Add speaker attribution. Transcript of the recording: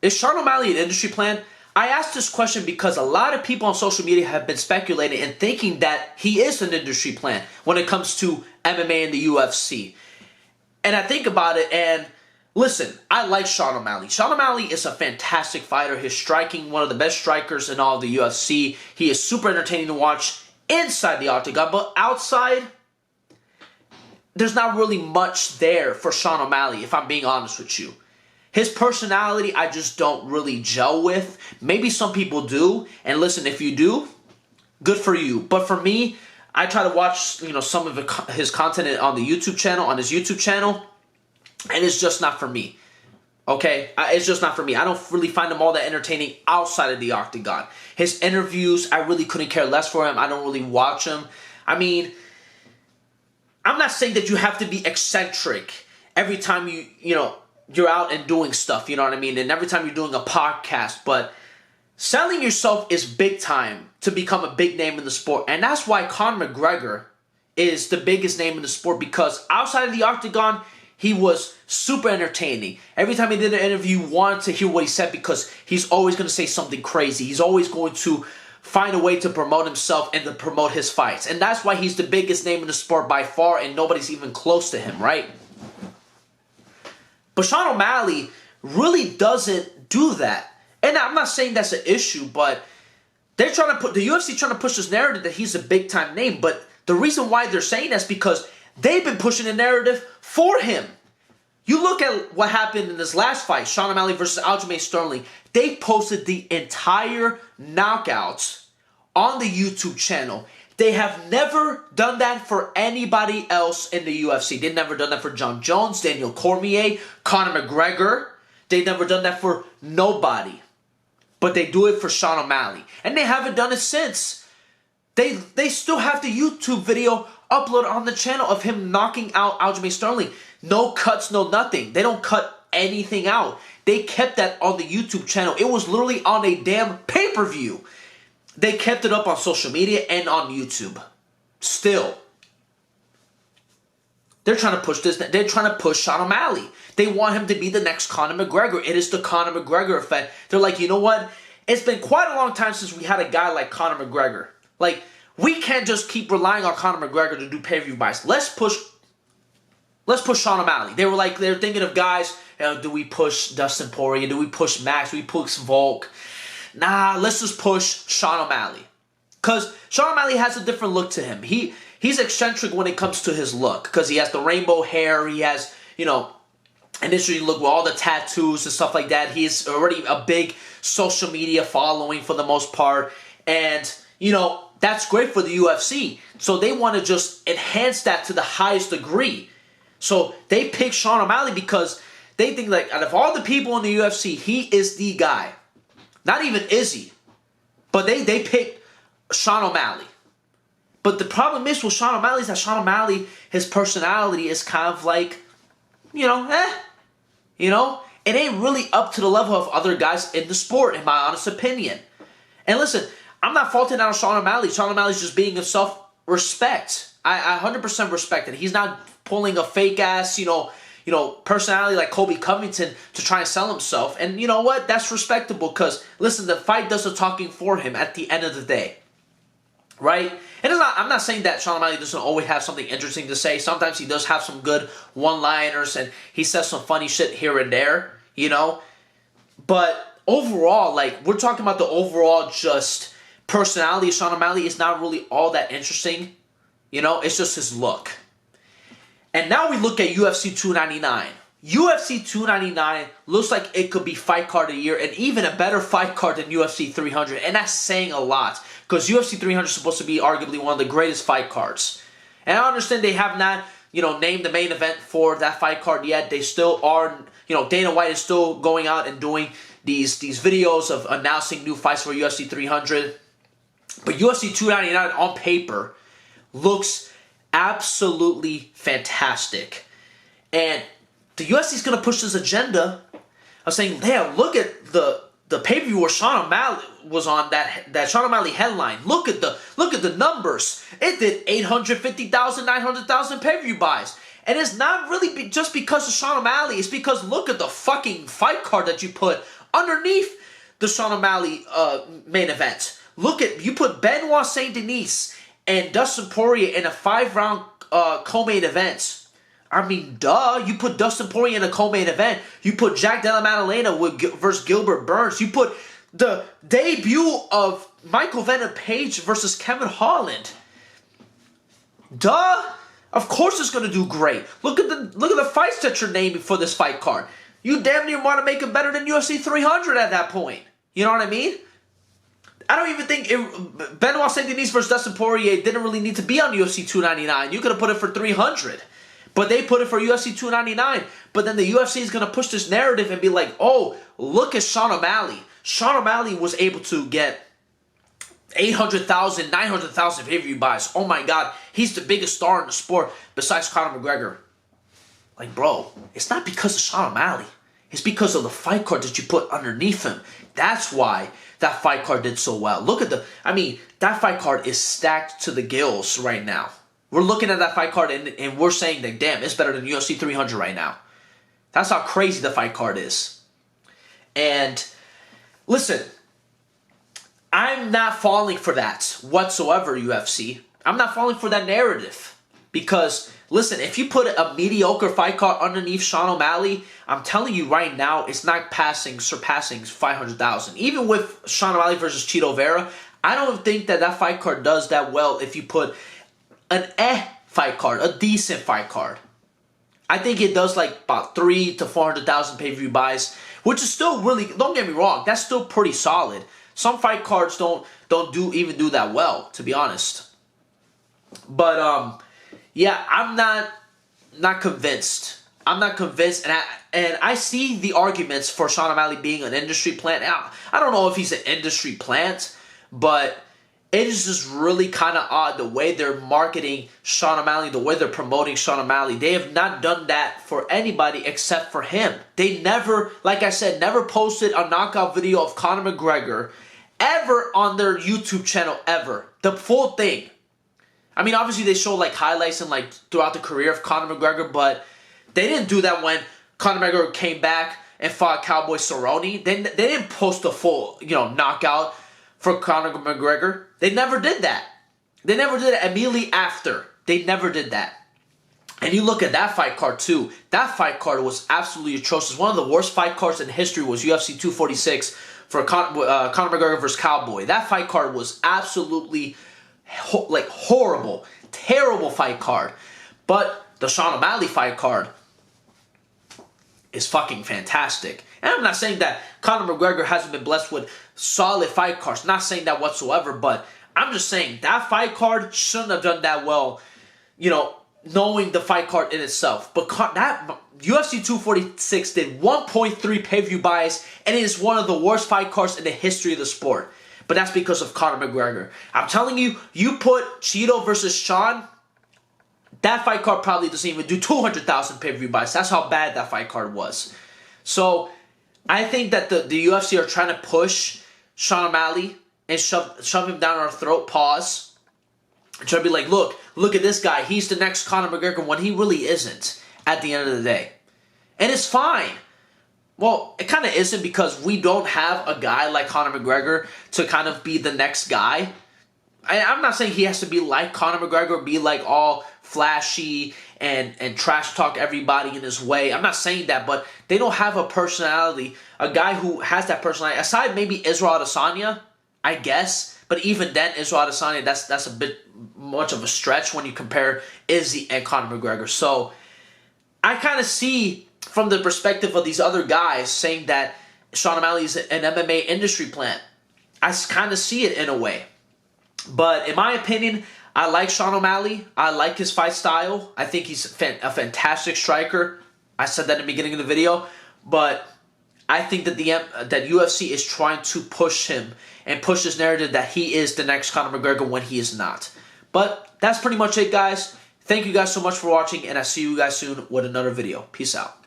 Speaker 1: Is Sean O'Malley an industry plant? I asked this question because a lot of people on social media have been speculating and thinking that he is an industry plant when it comes to MMA and the UFC. And I think about it and listen, I like Sean O'Malley. Sean O'Malley is a fantastic fighter. He's striking one of the best strikers in all of the UFC. He is super entertaining to watch inside the octagon, but outside, there's not really much there for Sean O'Malley, if I'm being honest with you. His personality, I just don't really gel with. Maybe some people do. And listen, if you do, good for you. But for me, I try to watch, some of his content on the YouTube channel, on his YouTube channel, and it's just not for me. Okay? It's just not for me. I don't really find him all that entertaining outside of the octagon. His interviews, I really couldn't care less for him. I don't really watch him. I mean, I'm not saying that you have to be eccentric every time you're out and doing stuff, you know what I mean? And every time you're doing a podcast, but selling yourself is big time to become a big name in the sport. And that's why Conor McGregor is the biggest name in the sport, because outside of the octagon, he was super entertaining. Every time he did an interview, you wanted to hear what he said because he's always going to say something crazy. He's always going to find a way to promote himself and to promote his fights. And that's why he's the biggest name in the sport by far, and nobody's even close to him, right? But Sean O'Malley really doesn't do that. And I'm not saying that's an issue, but the UFC trying to push this narrative that he's a big time name. But the reason why they're saying that's because they've been pushing the narrative for him. You look at what happened in this last fight, Sean O'Malley versus Aljamain Sterling. They posted the entire knockouts on the YouTube channel. They have never done that for anybody else in the UFC. They've never done that for John Jones, Daniel Cormier, Conor McGregor. They've never done that for nobody. But they do it for Sean O'Malley. And they haven't done it since. They still have the YouTube video uploaded on the channel of him knocking out Aljamain Sterling. No cuts, no nothing. They don't cut anything out. They kept that on the YouTube channel. It was literally on a damn pay-per-view. They kept it up on social media and on YouTube. Still. They're trying to push this. They're trying to push Sean O'Malley. They want him to be the next Conor McGregor. It is the Conor McGregor effect. They're like, you know what? It's been quite a long time since we had a guy like Conor McGregor. Like, we can't just keep relying on Conor McGregor to do pay-per-view buys. Let's push Sean O'Malley. They're thinking of guys, do we push Dustin Poirier? Do we push Max? Do we push Volk? Nah, let's just push Sean O'Malley. Because Sean O'Malley has a different look to him. He's eccentric when it comes to his look. Because he has the rainbow hair. He has, an interesting look with all the tattoos and stuff like that. He's already a big social media following for the most part. And, that's great for the UFC. So they want to just enhance that to the highest degree. So they pick Sean O'Malley because they think, like, out of all the people in the UFC, he is the guy. Not even Izzy. But they picked Sean O'Malley. But the problem is with Sean O'Malley is that Sean O'Malley, his personality is kind of like, It ain't really up to the level of other guys in the sport, in my honest opinion. And listen, I'm not faulting out Sean O'Malley. Sean O'Malley's just being himself. Respect. I 100% respect it. He's not pulling a fake-ass, personality like Colby Covington to try and sell himself. And you know what? That's respectable because, listen, the fight does the talking for him at the end of the day. Right? And I'm not saying that Sean O'Malley doesn't always have something interesting to say. Sometimes he does have some good one-liners and he says some funny shit here and there, But overall, we're talking about the overall just personality of Sean O'Malley is not really all that interesting. It's just his look. And now we look at UFC 299. UFC 299 looks like it could be fight card of the year and even a better fight card than UFC 300. And that's saying a lot because UFC 300 is supposed to be arguably one of the greatest fight cards. And I understand they have not, named the main event for that fight card yet. They still are, Dana White is still going out and doing these videos of announcing new fights for UFC 300. But UFC 299 on paper looks absolutely fantastic. And the UFC is going to push this agenda of saying, damn, look at the pay-per-view where Sean O'Malley was on that Sean O'Malley headline. Look at the numbers. It did 850,000, 900,000 pay-per-view buys. And it's not really just because of Sean O'Malley. It's because look at the fucking fight card that you put underneath the Sean O'Malley main event. Look at, you put Benoit Saint Denis and Dustin Poirier in a 5-round co-main event. I mean, duh. You put Dustin Poirier in a co-main event. You put Jack Della Maddalena versus Gilbert Burns. You put the debut of Michael Venom Page versus Kevin Holland. Duh. Of course it's gonna do great. Look at the fights that you're naming for this fight card. You damn near want to make it better than UFC 300 at that point. You know what I mean? I don't even think Benoit Saint Denis versus Dustin Poirier didn't really need to be on UFC 299. You could have put it for 300. But they put it for UFC 299. But then the UFC is going to push this narrative and be like, oh, look at Sean O'Malley. Sean O'Malley was able to get 800,000, 900,000 pay-per-view buys. Oh my God, he's the biggest star in the sport besides Conor McGregor. Like, bro, it's not because of Sean O'Malley. It's because of the fight card that you put underneath him. That's why that fight card did so well. Look at that fight card is stacked to the gills right now. We're looking at that fight card and we're saying that, damn, it's better than UFC 300 right now. That's how crazy the fight card is. And listen, I'm not falling for that whatsoever, UFC. I'm not falling for that narrative. Because, listen, if you put a mediocre fight card underneath Sean O'Malley, I'm telling you right now, it's not surpassing 500,000. Even with Sean O'Malley versus Chito Vera, I don't think that fight card does that well if you put an fight card, a decent fight card. I think it does like about 300,000 to 400,000 pay-per-view buys, which is still really, don't get me wrong, that's still pretty solid. Some fight cards don't even do that well, to be honest. But yeah, I'm not convinced. I'm not convinced, and I see the arguments for Sean O'Malley being an industry plant. I don't know if he's an industry plant, but it is just really kind of odd the way they're marketing Sean O'Malley, the way they're promoting Sean O'Malley. They have not done that for anybody except for him. They never, like I said, never posted a knockout video of Conor McGregor ever on their YouTube channel, ever. The full thing. I mean, obviously they show like highlights and like throughout the career of Conor McGregor, but they didn't do that when Conor McGregor came back and fought Cowboy Cerrone. They didn't post a full, knockout for Conor McGregor. They never did that. They never did it immediately after. They never did that. And you look at that fight card too. That fight card was absolutely atrocious. One of the worst fight cards in history was UFC 246 for Conor McGregor versus Cowboy. That fight card was absolutely horrible, terrible fight card. But the Sean O'Malley fight card is fucking fantastic. And I'm not saying that Conor McGregor hasn't been blessed with solid fight cards. Not saying that whatsoever, but I'm just saying that fight card shouldn't have done that well, knowing the fight card in itself. But that UFC 246 did 1.3 pay-per-view buys, and it is one of the worst fight cards in the history of the sport. But that's because of Conor McGregor. I'm telling you, you put Chito versus Sean, that fight card probably doesn't even do 200,000 pay-per-view buys. That's how bad that fight card was. So I think that the UFC are trying to push Sean O'Malley and shove him down our throat, pause, and try to be like, look at this guy. He's the next Conor McGregor when he really isn't at the end of the day. And it's fine. Well, it kind of isn't because we don't have a guy like Conor McGregor to kind of be the next guy. I'm not saying he has to be like Conor McGregor, be like all flashy and trash talk everybody in his way. I'm not saying that, but they don't have a personality, a guy who has that personality. Aside maybe Israel Adesanya, I guess, but even then, Israel Adesanya, that's a bit much of a stretch when you compare Izzy and Conor McGregor. So I kind of see from the perspective of these other guys saying that Sean O'Malley is an MMA industry plant. I kind of see it in a way. But in my opinion, I like Sean O'Malley. I like his fight style. I think he's a fantastic striker. I said that in the beginning of the video. But I think that that UFC is trying to push him and push this narrative that he is the next Conor McGregor when he is not. But that's pretty much it, guys. Thank you guys so much for watching, and I'll see you guys soon with another video. Peace out.